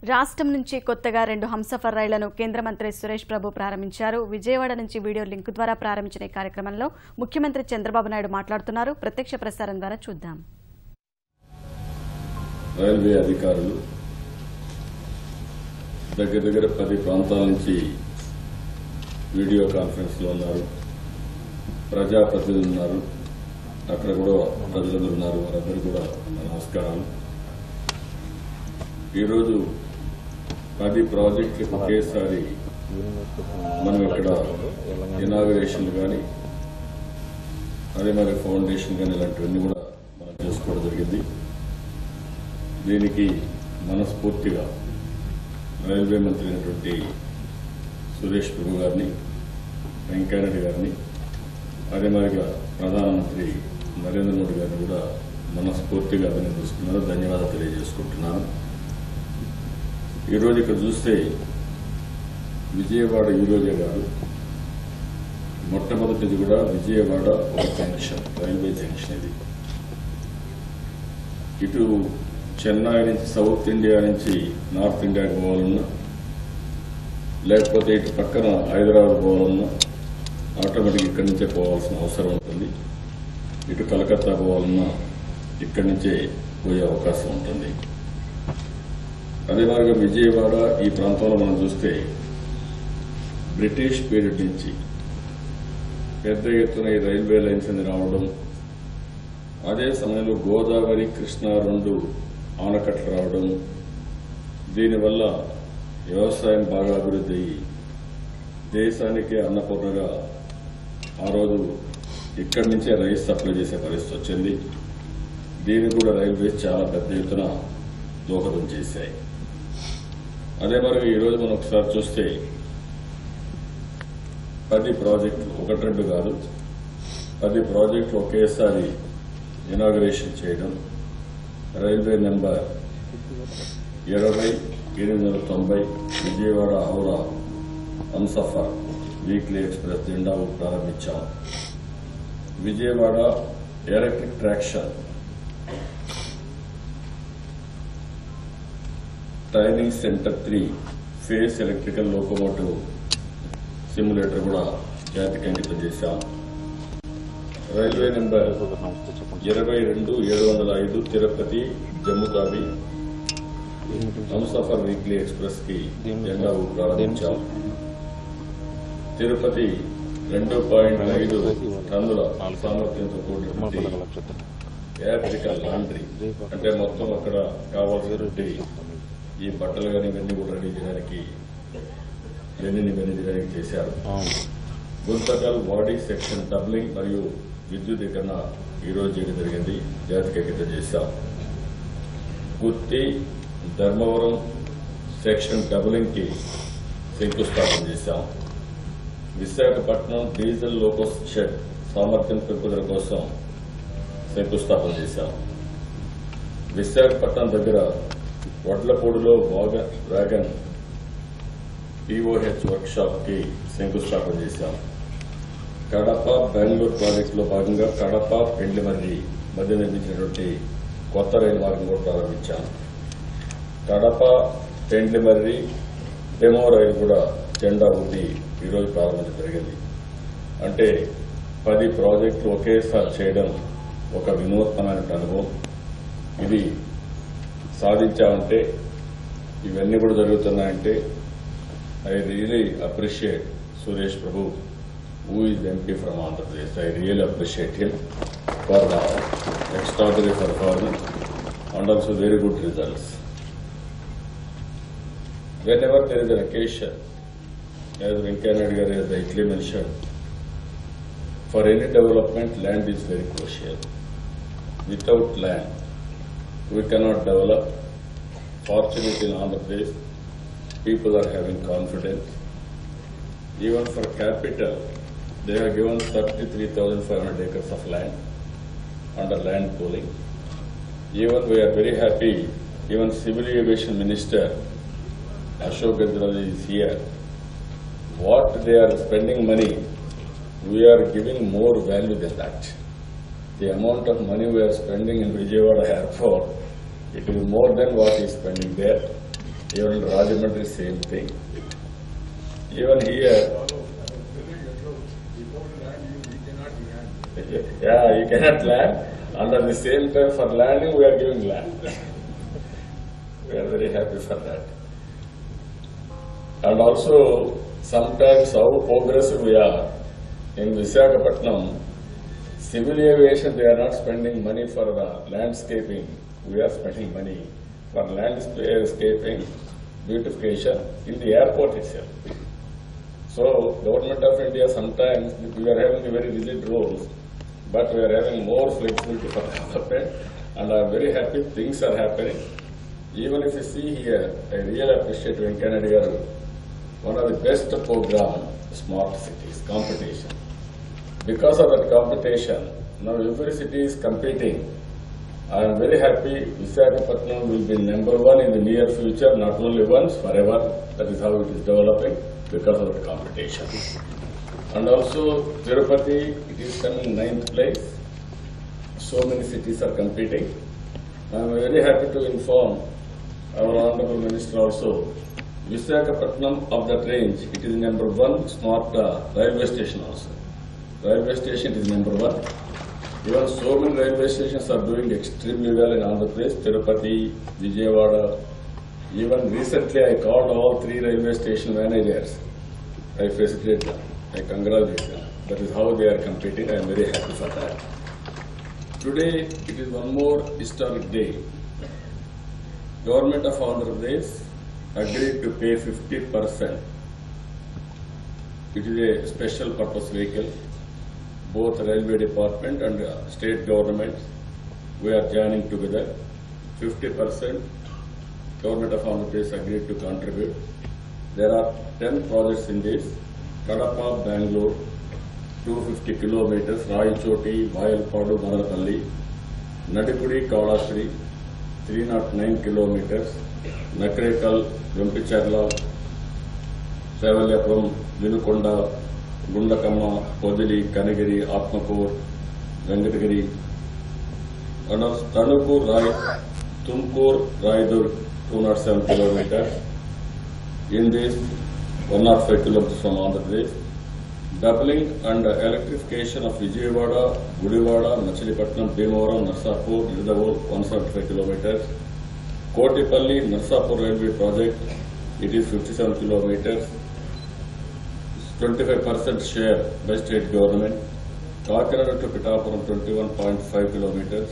రాష్ట్రం నుంచి కొత్తగా 2 హంసఫర్ రైళ్లను కేంద్ర మంత్రి సురేష్ ప్రభు ప్రారంభించారు. విజయవాడ నుంచి వీడియో లింక్ ద్వారా ప్రారంభించిన ఈ కార్యక్రమంలో ముఖ్యమంత్రి చంద్రబాబు నాయుడు మాట్లాడుతున్నారు. ప్రత్యక్ష ప్రసారం ద్వారా చూద్దాం. రైల్వే అధికారులు దగ్గర 10 ప్రాంతాల నుంచి వీడియో కాన్ఫరెన్స్ లో ఉన్నారు. ప్రజాప్రతినిధులు ఉన్నారు. అక్కడ కూడా ప్రజలందరూ ఉన్నారు. వారందరూ కూడా నమస్కారాలు. ఈరోజు 10 ప్రాజెక్టులకు ఒకేసారి మనం ఇక్కడ ఇనాగరేషన్ కానీ అదే మరి ఫౌండేషన్ కానీ ఇలాంటివన్నీ కూడా మనం చేసుకోవడం జరిగింది. దీనికి మనస్ఫూర్తిగా రైల్వే మంత్రి అయినటువంటి సురేష్ ప్రభు గారిని, వెంకయ్యనాయుడు గారిని, అదే మరిగా ప్రధానమంత్రి నరేంద్ర మోడీ గారిని కూడా మనస్ఫూర్తిగా అభినందిస్తున్నాను, ధన్యవాదాలు తెలియజేసుకుంటున్నాను. ఈరోజు ఇక్కడ చూస్తే విజయవాడ ఈరోజే కాదు, మొట్టమొదటిది కూడా విజయవాడ ఒక జంక్షన్, రైల్వే జంక్షన్. ఇది ఇటు చెన్నై నుంచి సౌత్ ఇండియా నుంచి నార్త్ ఇండియాకి పోవాలన్నా, లేకపోతే ఇటు పక్కన హైదరాబాద్ పోవాలన్నా ఆటోమేటిక్ ఇక్కడి నుంచే పోవాల్సిన అవసరం ఉంటుంది. ఇటు కలకత్తా పోవాలన్నా ఇక్కడి నుంచే పోయే అవకాశం ఉంటుంది. అదే మాదిరిగా విజయవాడ ఈ ప్రాంతంలో మనం చూస్తే బ్రిటిష్ పీరియడ్ నుంచి పెద్ద ఎత్తున ఈ రైల్వే లైన్స్ అని రావడం, అదే సమయంలో గోదావరి, కృష్ణా 2 ఆనకట్లు రావడం, దీనివల్ల వ్యవసాయం బాగా అభివృద్ధి అయ్యి దేశానికి అన్నపూర్ణగా ఆ రోజు ఇక్కడి నుంచే రైస్ సప్లై చేసే పరిస్థితి వచ్చింది. దీనికి కూడా రైల్వేస్ చాలా పెద్ద ఎత్తున దోహదం చేశాయి. అదే మరి ఈరోజు మనం ఒకసారి చూస్తే 10 ప్రాజెక్టులు, 1-2 కాదు, 10 ప్రాజెక్టులు ఒకేసారి ఇనాగరేషన్ చేయడం. Railway number 20-890 Vijayawada Howrah Humsafar weekly express జెండా ప్రారంభించాం. Vijayawada electric traction training centre 3 face electrical locomotive simulator కూడా జాతికి అంకితం చేశాం. Railway number 22-705 Tirupati జమ్ముతావి Humsafar weekly express కి జెండా ప్రారంభించాం. తిరుపతి 2.5 టన్నుల సామర్థ్యంతో కూడినటువంటి ఎలక్ట్రికల్ లాండ్రీ, అంటే మొత్తం అక్కడ కావాల్సినటువంటి ఈ బట్టలు కానీ ఇవన్నీ కూడా రెడీ చేయడానికి చేశారు. గుంతకల్ బాడీ సెక్షన్ డబ్లింగ్ మరియు విద్యుదీకరణ ఈరోజు చేయడం జరిగింది, జాతికి అంకితం చేశాం. గుత్తి ధర్మవరం సెక్షన్ డబ్లింగ్ కి శంకుస్థాపన చేశాం. విశాఖపట్నం డీజిల్ లోకో షెడ్ సామర్థ్యం పెంపుదల కోసం శంకుస్థాపన చేశాం. విశాఖపట్నం దగ్గర వడ్లపూడిలో వ్యాగన్ POH వర్క్ షాప్ కి శంకుస్థాపన చేశాం. కడప బెంగళూరు ప్రాజెక్టులో భాగంగా కడప పెండ్లిమర్రి మధ్య నిర్మించినటువంటి కొత్త రైలు మార్గం కూడా ప్రారంభించాం. కడప పెండ్లిమర్రి డెమో రైలు కూడా జెండా ఊపి ఈరోజు ప్రారంభించడం జరిగింది. అంటే 10 ప్రాజెక్టులు ఒకేసారి చేయడం ఒక వినూత్నమైన అనుభవం. ఇది సాధించామంటే, ఇవన్నీ కూడా జరుగుతున్నాయంటే I really appreciate Suresh Prabhu, who is MP from Andhra Pradesh. I really appreciate him for the extraordinary performance and also very good results. Whenever there is an occasion, as Venkayyanayudu garu has rightly mentioned, for any development, land is very crucial. Without land, we cannot develop. Fortunately, in Andhra Pradesh, people are having confidence. Even for capital, they have given 33,500 acres of land under land pooling. Even we are very happy, even Civil Aviation Minister Ashok Gajral is here. What they are spending money, we are giving more value than that. The amount of money we are spending in Vijayawada Airport, it is more than what he is spending there. Even in Rajahmundry, same thing. Even here, yeah, you cannot land. And at the same time, for landing, we are giving land. We are very happy for that. And also, sometimes how progressive we are. In Visakhapatnam, civil aviation, they are not spending money for landscaping. We are spending money for landscaping, beautification in the airport itself. So, Government of India, sometimes we are having very rigid rules, but we are having more flexibility for development, and I am very happy things are happening. Even if you see here, I really appreciate Venkaya Naidu garu, one of the best program, Smart Cities competition. Because of that competition, now every city is competing. I am very happy Visakhapatnam will be #1 in the near future, not only once, forever. That is how it is developing because of the competition. And also Tirupati, it is coming 9th place. So many cities are competing. I am very happy to inform our Honorable Minister also, Visakhapatnam of that range, it is #1 smart railway station also. Railway station is #1. Even so many railway stations are doing extremely well in Andhra Pradesh, Tirupati, Vijayawada. Even recently I called all 3 railway station managers. I felicitate them. I congratulate them. That is how they are competing. I am very happy for that. Today it is one more historic day. Government of Andhra Pradesh agreed to pay 50%. It is a special purpose vehicle. Both railway department and state government, we are joining together. 50% Government of Andhra Pradesh agreed to contribute. There are 10 projects in this. Kadapa, Bangalore, 250 kilometers, Raichoti, Vayalpadu, Madarapalli, Nadipudi, Kavlasri, 309 kilometers, Nakrekal, Vempicherla, Travelyapuram, Vinukonda, Gundakama, Podili, Kanagiri, Atmakur, Venkatagiri, and also Tanukur, Tumkur, Raidur, 207 kilometers. In this, 105 kilometers from Andhra Pradesh. Doubling and electrification of Vijayawada, Gudivada, Machilipatnam, Bhimavaram, Narsapur, Nidavol, 175 kilometers. Kotipalli, Narsapur railway project, it is 57 kilometers. 25% share by state government. Kakinada to Pittapuram, 21.5 kilometers.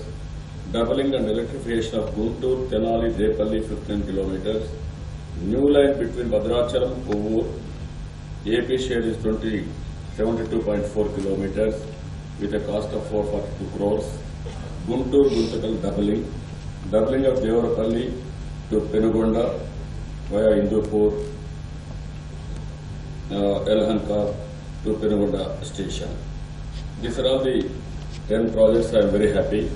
Doubling and electrification of Guntur, Tenali, Repalli, 15 kilometers. New line between Bhadrachalam, Kovur, AP share is 72.4 kilometers with a cost of 442 crores. Guntur, Guntakal doubling. Doubling of Devarapalli to Penugonda via Indupur, Elhanka to Penugonda station. These are all the 10 projects. I am very happy.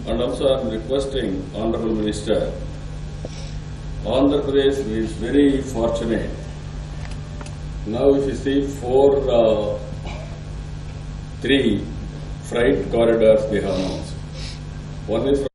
And also I am requesting Honorable Minister, Andhra Pradesh is very fortunate. Now if you see 3 freight corridors they have announced. One is from